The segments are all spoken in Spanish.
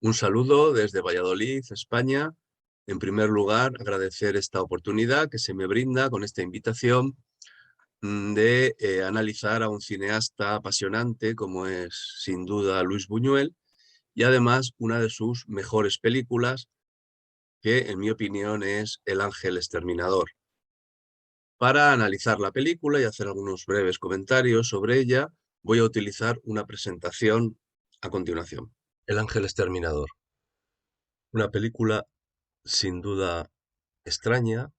Un saludo desde Valladolid, España. En primer lugar, agradecer esta oportunidad que se me brinda con esta invitación de analizar a un cineasta apasionante como es sin duda Luis Buñuel y además una de sus mejores películas que en mi opinión es El Ángel Exterminador. Para analizar la película y hacer algunos breves comentarios sobre ella, voy a utilizar una presentación a continuación. El Ángel Exterminador. Una película sin duda extraña,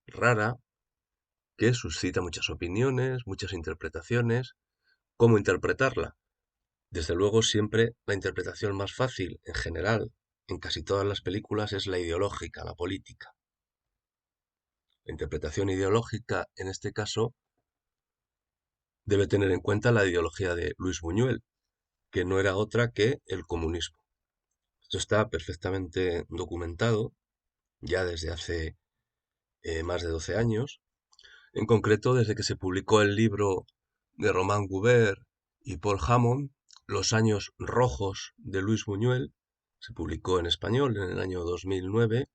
rara, que suscita muchas opiniones, muchas interpretaciones. ¿Cómo interpretarla? Desde luego, siempre la interpretación más fácil, en general, en casi todas las películas, es la ideológica, la política. La interpretación ideológica, en este caso, debe tener en cuenta la ideología de Luis Buñuel, que no era otra que el comunismo. Esto está perfectamente documentado ya desde hace más de 12 años. En concreto, desde que se publicó el libro de Román Gubert y Paul Hammond, Los años rojos de Luis Buñuel, se publicó en español en el año 2009,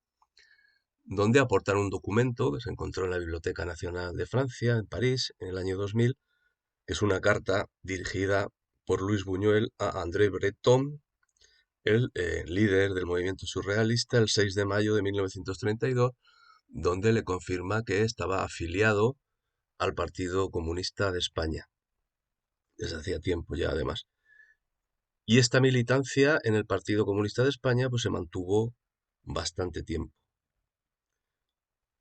donde aportan un documento que se encontró en la Biblioteca Nacional de Francia, en París, en el año 2000, que es una carta dirigida por Luis Buñuel a André Breton, el líder del movimiento surrealista, el 6 de mayo de 1932, donde le confirma que estaba afiliado al Partido Comunista de España, desde hacía tiempo ya además. Y esta militancia en el Partido Comunista de España pues se mantuvo bastante tiempo.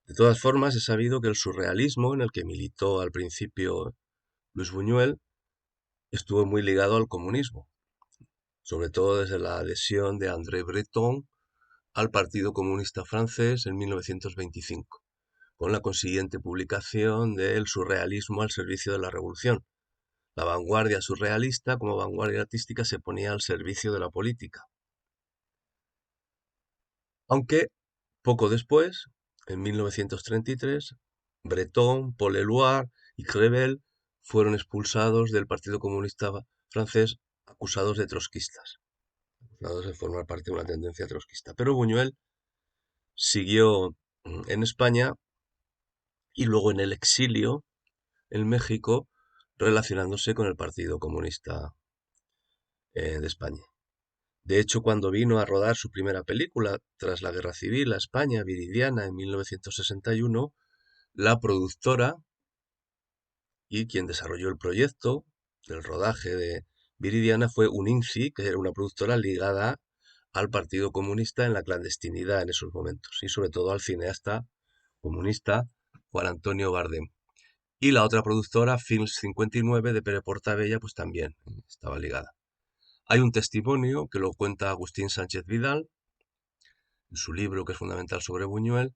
De todas formas, he sabido que el surrealismo, en el que militó al principio Luis Buñuel, estuvo muy ligado al comunismo, sobre todo desde la adhesión de André Breton al Partido Comunista francés en 1925, con la consiguiente publicación de El surrealismo al servicio de la revolución. La vanguardia surrealista, como vanguardia artística, se ponía al servicio de la política. Aunque poco después, en 1933, Breton, Paul Éluard y Crevel fueron expulsados del Partido Comunista francés acusados de trotskistas, acusados de formar parte de una tendencia trotskista. Pero Buñuel siguió en España y luego en el exilio en México, relacionándose con el Partido Comunista de España. De hecho, cuando vino a rodar su primera película tras la Guerra Civil a España, Viridiana, en 1961, la productora y quien desarrolló el proyecto del rodaje de Viridiana fue Uninci, que era una productora ligada al Partido Comunista en la clandestinidad en esos momentos, y sobre todo al cineasta comunista Juan Antonio Bardem. Y la otra productora, Films 59 de Pere Portabella, pues también estaba ligada. Hay un testimonio que lo cuenta Agustín Sánchez Vidal, en su libro que es fundamental sobre Buñuel,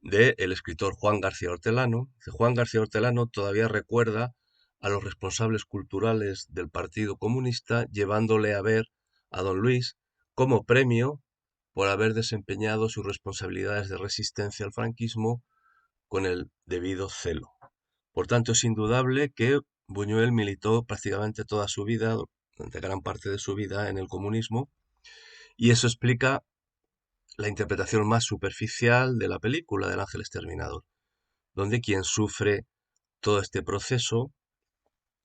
de el escritor Juan García Hortelano. Juan García Hortelano todavía recuerda a los responsables culturales del Partido Comunista llevándole a ver a don Luis como premio por haber desempeñado sus responsabilidades de resistencia al franquismo con el debido celo. Por tanto, es indudable que Buñuel militó prácticamente toda su vida, durante gran parte de su vida, en el comunismo, y eso explica la interpretación más superficial de la película del Ángel Exterminador, donde quien sufre todo este proceso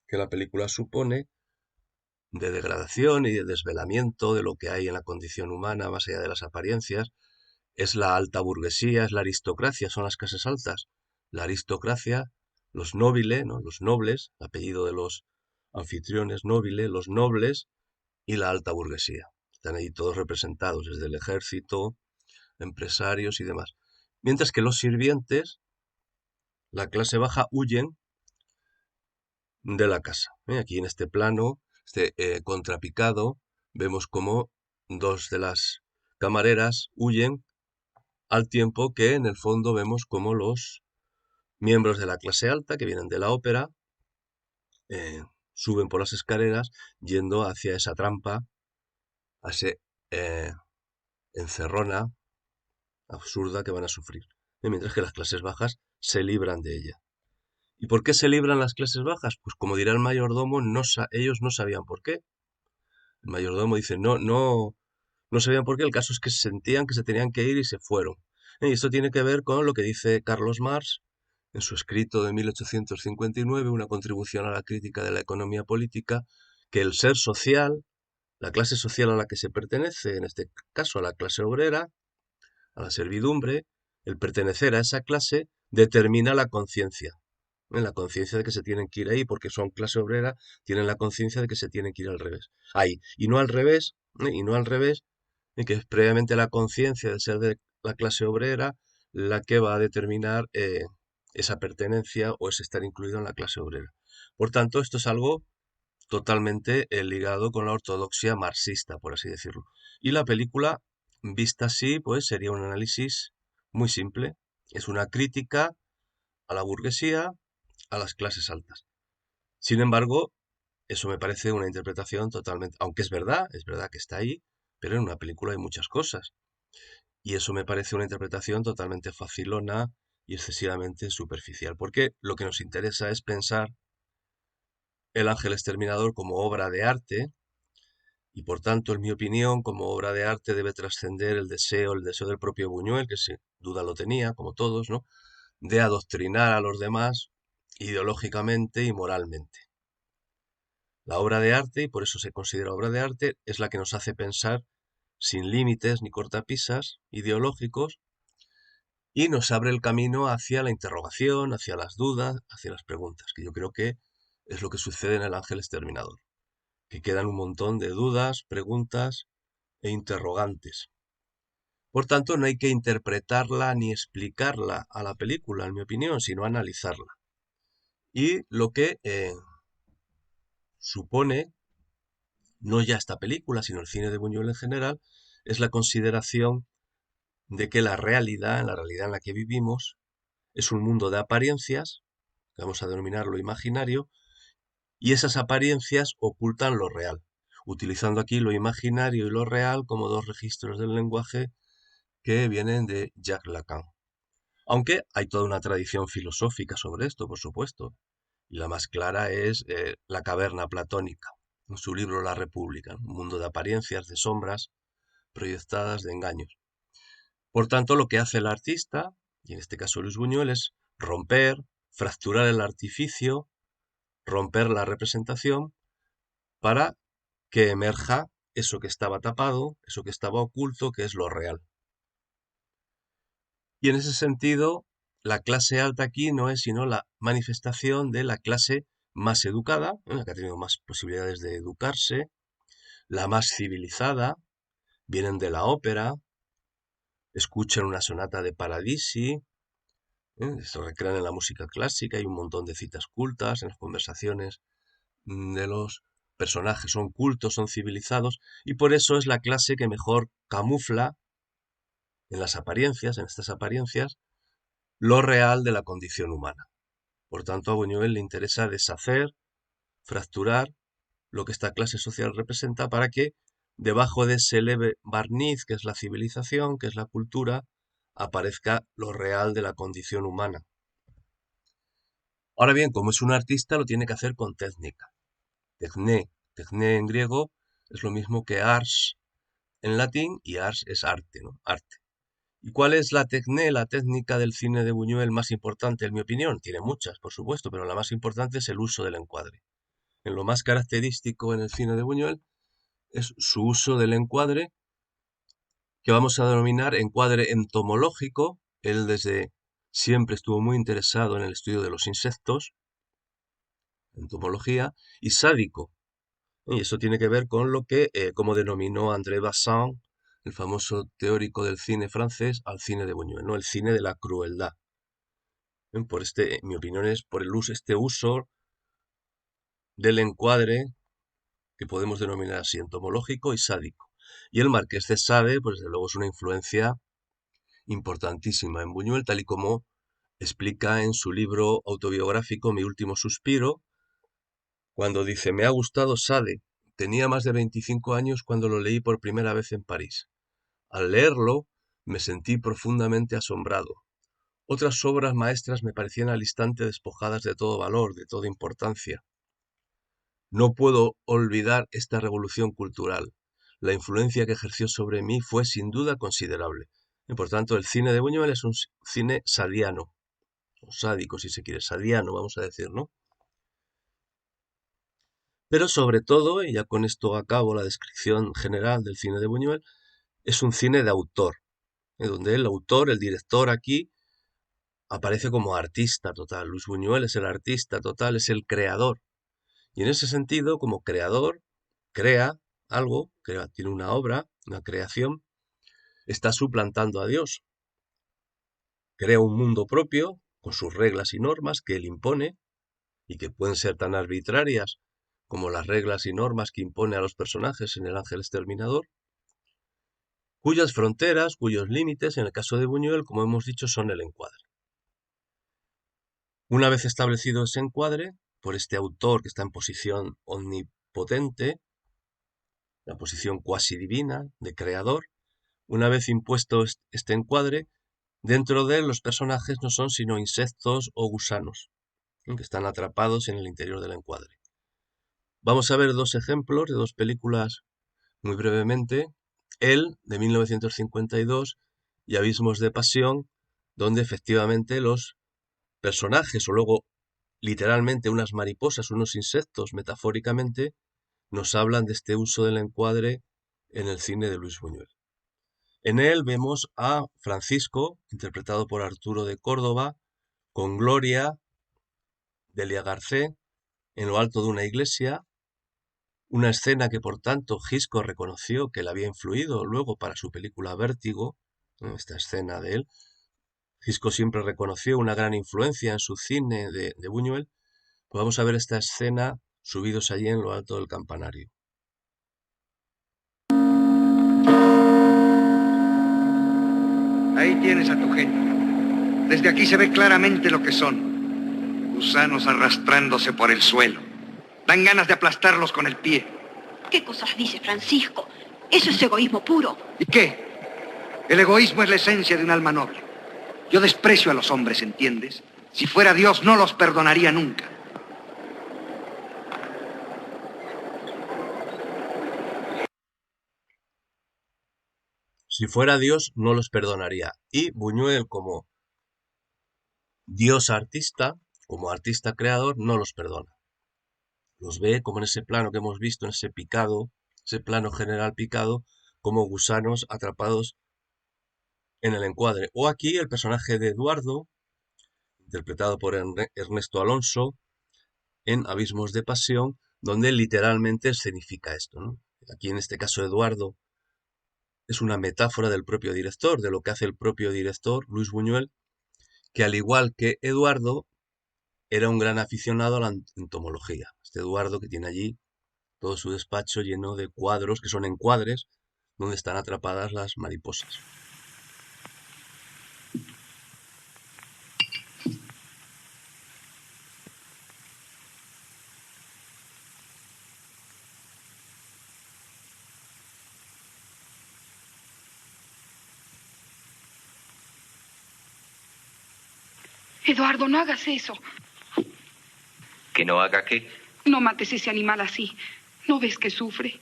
que la película supone de degradación y de desvelamiento de lo que hay en la condición humana más allá de las apariencias, es la alta burguesía, es la aristocracia, son las clases altas. La aristocracia, los nobles, ¿no? Los nobles, el apellido de los anfitriones nobles, los nobles y la alta burguesía. Están ahí todos representados, desde el ejército, empresarios y demás. Mientras que los sirvientes, la clase baja, huyen de la casa. Aquí en este plano, este contrapicado, vemos como dos de las camareras huyen al tiempo que en el fondo vemos como los miembros de la clase alta que vienen de la ópera eh, suben por las escaleras yendo hacia esa trampa, a ese eh, encerrona absurda que van a sufrir. Mientras que las clases bajas se libran de ella. ¿Y por qué se libran las clases bajas? Pues como dirá el mayordomo, ellos no sabían por qué. El mayordomo dice, no No sabían por qué, el caso es que sentían que se tenían que ir y se fueron. Y esto tiene que ver con lo que dice Carlos Marx en su escrito de 1859, una contribución a la crítica de la economía política, que el ser social, la clase social a la que se pertenece, en este caso a la clase obrera, a la servidumbre, el pertenecer a esa clase determina la conciencia. La conciencia de que se tienen que ir ahí, porque son clase obrera, tienen la conciencia de que se tienen que ir al revés. Ahí, y no al revés, y no al revés, y que es previamente la conciencia de ser de la clase obrera la que va a determinar esa pertenencia o ese estar incluido en la clase obrera. Por tanto, esto es algo totalmente ligado con la ortodoxia marxista, por así decirlo. Y la película, vista así, pues sería un análisis muy simple. Es una crítica a la burguesía, a las clases altas. Sin embargo, eso me parece una interpretación totalmente, aunque es verdad que está ahí, pero en una película hay muchas cosas. Y eso me parece una interpretación totalmente facilona y excesivamente superficial, porque lo que nos interesa es pensar El Ángel Exterminador como obra de arte, y por tanto, en mi opinión, como obra de arte debe trascender el deseo del propio Buñuel, que sin duda lo tenía, como todos, ¿no?, de adoctrinar a los demás ideológicamente y moralmente. La obra de arte, y por eso se considera obra de arte, es la que nos hace pensar sin límites ni cortapisas ideológicos y nos abre el camino hacia la interrogación, hacia las dudas, hacia las preguntas, que yo creo que es lo que sucede en El Ángel Exterminador, que quedan un montón de dudas, preguntas e interrogantes. Por tanto, no hay que interpretarla ni explicarla a la película, en mi opinión, sino analizarla. Y lo que supone, no ya esta película, sino el cine de Buñuel en general, es la consideración de que la realidad en la que vivimos, es un mundo de apariencias, que vamos a denominarlo imaginario, y esas apariencias ocultan lo real, utilizando aquí lo imaginario y lo real como dos registros del lenguaje que vienen de Jacques Lacan. Aunque hay toda una tradición filosófica sobre esto, por supuesto, y la más clara es La caverna platónica, en su libro La República, un mundo de apariencias, de sombras, proyectadas, de engaños. Por tanto, lo que hace el artista, y en este caso Luis Buñuel, es romper, fracturar el artificio, romper la representación para que emerja eso que estaba tapado, eso que estaba oculto, que es lo real. Y en ese sentido, la clase alta aquí no es sino la manifestación de la clase más educada, la que ha tenido más posibilidades de educarse, la más civilizada, vienen de la ópera, escuchan una sonata de Paradisi, se recrean en la música clásica, hay un montón de citas cultas en las conversaciones de los personajes, son cultos, son civilizados, y por eso es la clase que mejor camufla en las apariencias, en estas apariencias, lo real de la condición humana. Por tanto, a Buñuel le interesa deshacer, fracturar lo que esta clase social representa para que debajo de ese leve barniz que es la civilización, que es la cultura, aparezca lo real de la condición humana. Ahora bien, como es un artista, lo tiene que hacer con técnica. Techné, techné en griego es lo mismo que ars en latín y ars es arte, ¿no? Arte. ¿Y cuál es la techné, la técnica del cine de Buñuel más importante, en mi opinión? Tiene muchas, por supuesto, pero la más importante es el uso del encuadre. En lo más característico en el cine de Buñuel es su uso del encuadre, que vamos a denominar encuadre entomológico. Él desde siempre estuvo muy interesado en el estudio de los insectos, entomología, y sádico. Y eso tiene que ver con lo que, como denominó André Bazin, el famoso teórico del cine francés, al cine de Buñuel, ¿no? El cine de la crueldad. Por este, en mi opinión, es por el uso, este uso del encuadre que podemos denominar así, entomológico y sádico. Y el Marqués de Sade, pues desde luego es una influencia importantísima en Buñuel, tal y como explica en su libro autobiográfico Mi último suspiro, cuando dice: me ha gustado Sade, tenía más de 25 años cuando lo leí por primera vez en París. Al leerlo, me sentí profundamente asombrado. Otras obras maestras me parecían al instante despojadas de todo valor, de toda importancia. No puedo olvidar esta revolución cultural. la influencia que ejerció sobre mí fue sin duda considerable. Y por tanto, el cine de Buñuel es un cine sadiano, o sádico si se quiere, sadiano, vamos a decir, ¿no? Pero sobre todo, y ya con esto acabo la descripción general del cine de Buñuel, es un cine de autor, donde el autor, el director aquí, aparece como artista total. Luis Buñuel es el artista total, es el creador. Y en ese sentido, como creador, crea algo, tiene una obra, una creación, está suplantando a Dios. Crea un mundo propio, con sus reglas y normas que él impone, y que pueden ser tan arbitrarias como las reglas y normas que impone a los personajes en El Ángel Exterminador, cuyas fronteras, cuyos límites, en el caso de Buñuel, como hemos dicho, son el encuadre. Una vez establecido ese encuadre, por este autor que está en posición omnipotente, la posición cuasi divina de creador, una vez impuesto este encuadre, dentro de él los personajes no son sino insectos o gusanos, que están atrapados en el interior del encuadre. Vamos a ver dos ejemplos de dos películas muy brevemente. Él, de 1952, y Abismos de Pasión, donde efectivamente los personajes, o luego literalmente unas mariposas, unos insectos, metafóricamente, nos hablan de este uso del encuadre en el cine de Luis Buñuel. En él vemos a Francisco, interpretado por Arturo de Córdoba, con Gloria, Delia Garcés, en lo alto de una iglesia, una escena que por tanto Gisco reconoció que le había influido luego para su película Vértigo, esta escena de él. Gisco siempre reconoció una gran influencia en su cine de Buñuel. Pues vamos a ver esta escena subidos allí en lo alto del campanario. Ahí tienes a tu gente. Desde aquí se ve claramente lo que son. Gusanos arrastrándose por el suelo. Dan ganas de aplastarlos con el pie. ¿Qué cosas dice Francisco? Eso es egoísmo puro. ¿Y qué? El egoísmo es la esencia de un alma noble. Yo desprecio a los hombres, ¿entiendes? Si fuera Dios, no los perdonaría nunca. Si fuera Dios, no los perdonaría. Y Buñuel, como Dios artista, como artista creador, no los perdona. Los ve como en ese plano que hemos visto, en ese picado, ese plano general picado, como gusanos atrapados en el encuadre. O aquí el personaje de Eduardo, interpretado por Ernesto Alonso, en Abismos de Pasión, donde literalmente escenifica esto, ¿no? Aquí en este caso Eduardo es una metáfora del propio director, de lo que hace el propio director, Luis Buñuel, que al igual que Eduardo, era un gran aficionado a la entomología. Este Eduardo que tiene allí todo su despacho lleno de cuadros, que son encuadres, donde están atrapadas las mariposas. Eduardo, no hagas eso. ¿Que no haga qué? No mates ese animal así. ¿No ves que sufre?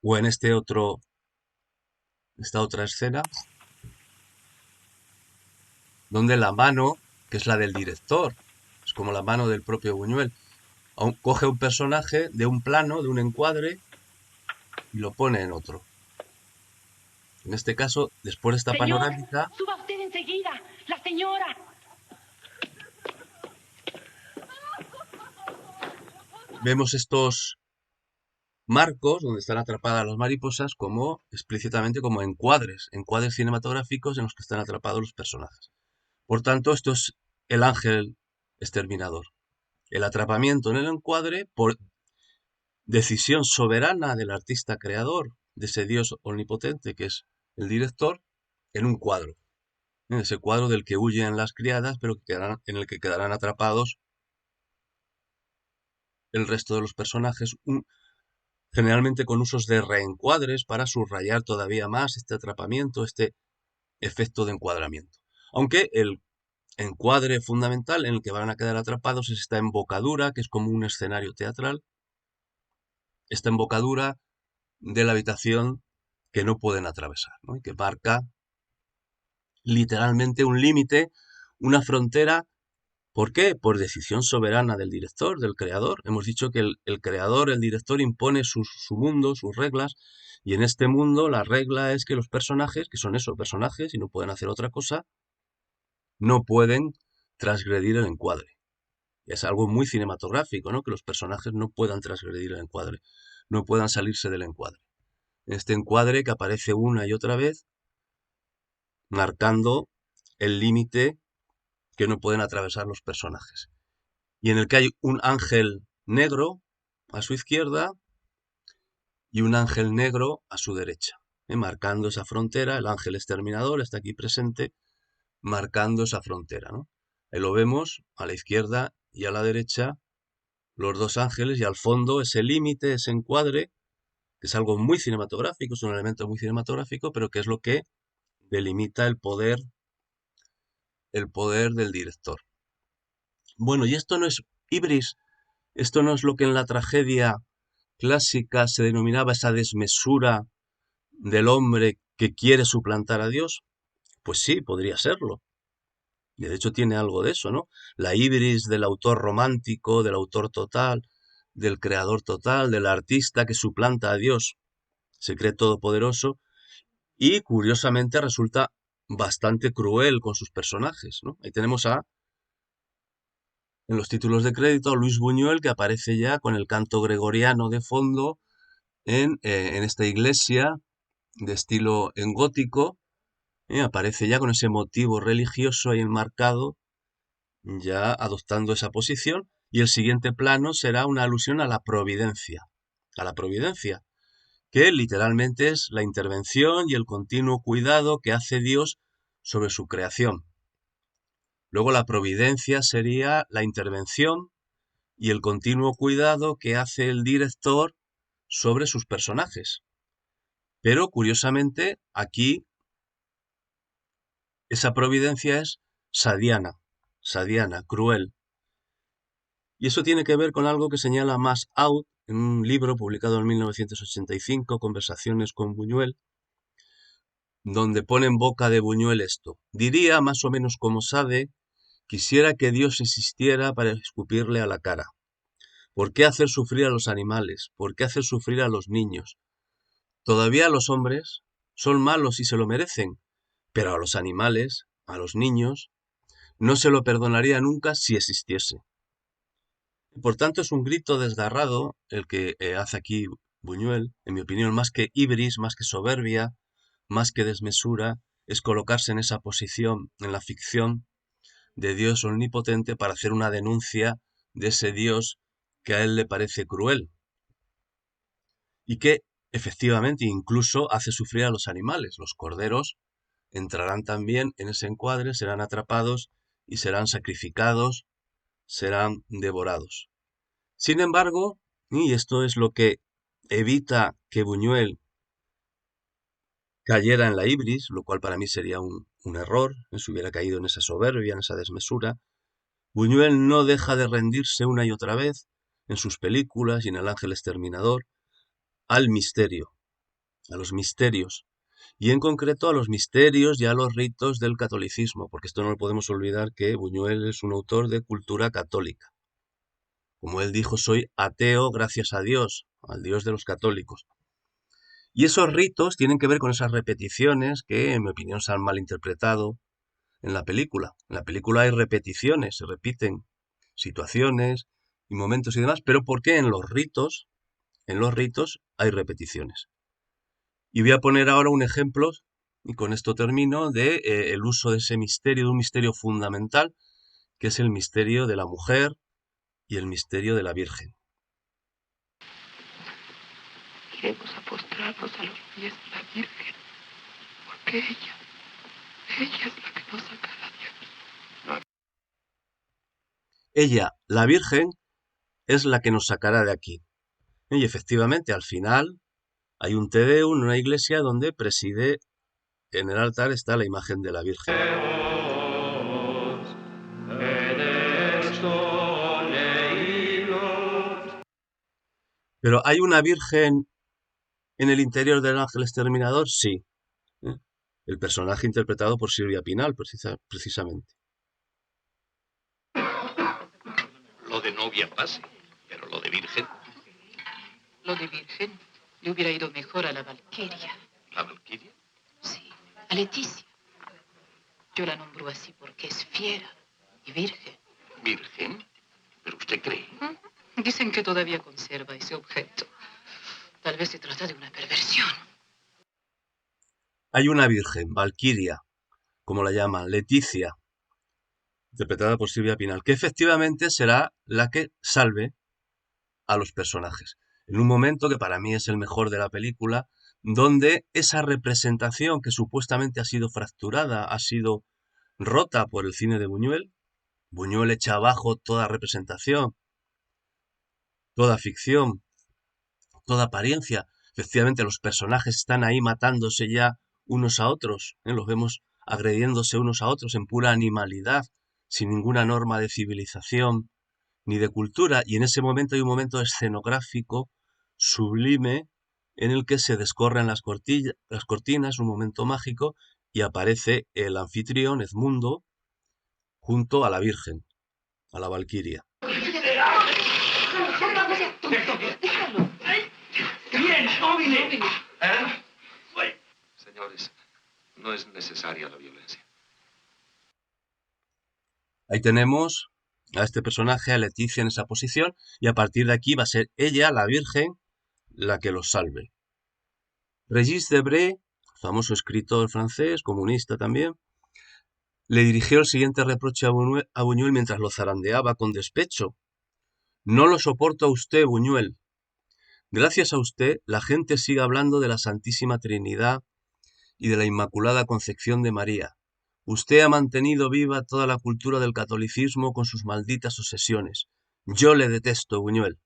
O en esta otra escena, donde la mano, que es la del director, es como la mano del propio Buñuel, coge un personaje de un plano, de un encuadre, y lo pone en otro. En este caso, después de esta panorámica, Suba usted enseguida. La señora. vemos estos marcos donde están atrapadas las mariposas como explícitamente como encuadres cinematográficos en los que están atrapados los personajes. Por tanto, esto es el ángel exterminador. El atrapamiento en el encuadre por decisión soberana del artista creador, de ese Dios omnipotente que es el director, en un cuadro. En ese cuadro del que huyen las criadas, pero en el que quedarán atrapados el resto de los personajes, generalmente con usos de reencuadres para subrayar todavía más este atrapamiento, este efecto de encuadramiento. Aunque el encuadre fundamental en el que van a quedar atrapados es esta embocadura, que es como un escenario teatral, esta embocadura de la habitación que no pueden atravesar, ¿no? Y que marca literalmente un límite, una frontera. ¿Por qué? Por decisión soberana del director, del creador. Hemos dicho que el creador, el director, impone su mundo, sus reglas, y en este mundo la regla es que los personajes, que son esos personajes y no pueden hacer otra cosa, no pueden transgredir el encuadre. Es algo muy cinematográfico, ¿no? Que los personajes no puedan transgredir el encuadre, no puedan salirse del encuadre. Este encuadre que aparece una y otra vez, marcando el límite que no pueden atravesar los personajes. Y en el que hay un ángel negro a su izquierda y un ángel negro a su derecha, marcando esa frontera. El ángel exterminador está aquí presente, marcando esa frontera, ¿no? Ahí lo vemos a la izquierda y a la derecha, los dos ángeles, y al fondo ese límite, ese encuadre, que es algo muy cinematográfico, es un elemento muy cinematográfico, pero que es lo que delimita el poder del director. Bueno, y esto no es ibris, esto no es lo que en la tragedia clásica se denominaba esa desmesura del hombre que quiere suplantar a Dios. Pues sí, podría serlo. Y de hecho tiene algo de eso, ¿no? La ibris del autor romántico, del autor total, del creador total, del artista que suplanta a Dios, se cree todopoderoso y curiosamente resulta bastante cruel con sus personajes, ¿no? Ahí tenemos en los títulos de crédito a Luis Buñuel, que aparece ya con el canto gregoriano de fondo en esta iglesia de estilo en gótico, aparece ya con ese motivo religioso ahí enmarcado, ya adoptando esa posición, y el siguiente plano será una alusión a la providencia, que literalmente es la intervención y el continuo cuidado que hace Dios sobre su creación. Luego la providencia sería la intervención y el continuo cuidado que hace el director sobre sus personajes. Pero curiosamente aquí esa providencia es sadiana, cruel. Y eso tiene que ver con algo que señala Max Out en un libro publicado en 1985, Conversaciones con Buñuel, donde pone en boca de Buñuel esto. Diría, más o menos como Sade, quisiera que Dios existiera para escupirle a la cara. ¿Por qué hacer sufrir a los animales? ¿Por qué hacer sufrir a los niños? Todavía los hombres son malos y se lo merecen, pero a los animales, a los niños, no se lo perdonaría nunca si existiese. Por tanto, es un grito desgarrado el que hace aquí Buñuel, en mi opinión, más que ibris, más que soberbia, más que desmesura, es colocarse en esa posición, en la ficción de Dios omnipotente para hacer una denuncia de ese Dios que a él le parece cruel y que efectivamente incluso hace sufrir a los animales. Los corderos entrarán también en ese encuadre, serán atrapados y serán sacrificados, serán devorados. Sin embargo, y esto es lo que evita que Buñuel cayera en la ibris, lo cual para mí sería un error, si hubiera caído en esa soberbia, en esa desmesura, Buñuel no deja de rendirse una y otra vez, en sus películas y en El Ángel Exterminador, al misterio, a los misterios, y en concreto a los misterios y a los ritos del catolicismo, porque esto no lo podemos olvidar que Buñuel es un autor de cultura católica. Como él dijo, soy ateo gracias a Dios, al Dios de los católicos. Y esos ritos tienen que ver con esas repeticiones que, en mi opinión, se han malinterpretado en la película. En la película hay repeticiones, se repiten situaciones y momentos y demás, pero ¿por qué en los ritos hay repeticiones? Y voy a poner ahora un ejemplo, y con esto termino, de el uso de ese misterio, de un misterio fundamental, que es el misterio de la mujer y el misterio de la Virgen. Iremos a postrarnos a los pies de la Virgen, porque ella es la que nos sacará de aquí. Ella, la Virgen, es la que nos sacará de aquí. Y efectivamente, al final, hay un Te Deum en una iglesia donde preside, en el altar está la imagen de la Virgen. Pero ¿hay una virgen en el interior del ángel exterminador? Sí. ¿eh? El personaje interpretado por Silvia Pinal, precisamente. Lo de novia pase, pero lo de virgen. Lo de virgen le hubiera ido mejor a la Valquiria. ¿La Valquiria? Sí, a Leticia. Yo la nombro así porque es fiera y virgen. ¿Virgen? ¿Pero usted cree? Dicen que todavía conserva ese objeto. Tal vez se trata de una perversión. Hay una virgen, Valquiria, como la llaman, Leticia, interpretada por Silvia Pinal, que efectivamente será la que salve a los personajes. En un momento que para mí es el mejor de la película, donde esa representación que supuestamente ha sido fracturada, ha sido rota por el cine de Buñuel, Buñuel echa abajo toda representación, toda ficción, toda apariencia. Efectivamente, los personajes están ahí matándose ya unos a otros, los vemos agrediéndose unos a otros en pura animalidad, sin ninguna norma de civilización ni de cultura, y en ese momento hay un momento escenográfico sublime en el que se descorren las cortinas, un momento mágico, y aparece el anfitrión, Edmundo, junto a la Virgen, a la Valquiria. Señores, no es necesaria la violencia. Ahí tenemos a este personaje, a Leticia, en esa posición, y a partir de aquí va a ser ella, la Virgen, la que los salve. Régis Debray, famoso escritor francés, comunista también, le dirigió el siguiente reproche a Buñuel mientras lo zarandeaba con despecho. No lo soporto a usted, Buñuel. Gracias a usted, la gente sigue hablando de la Santísima Trinidad y de la Inmaculada Concepción de María. Usted ha mantenido viva toda la cultura del catolicismo con sus malditas obsesiones. Yo le detesto, Buñuel.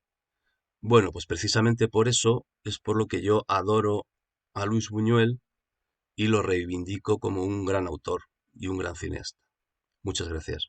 Bueno, pues precisamente por eso es por lo que yo adoro a Luis Buñuel y lo reivindico como un gran autor y un gran cineasta. Muchas gracias.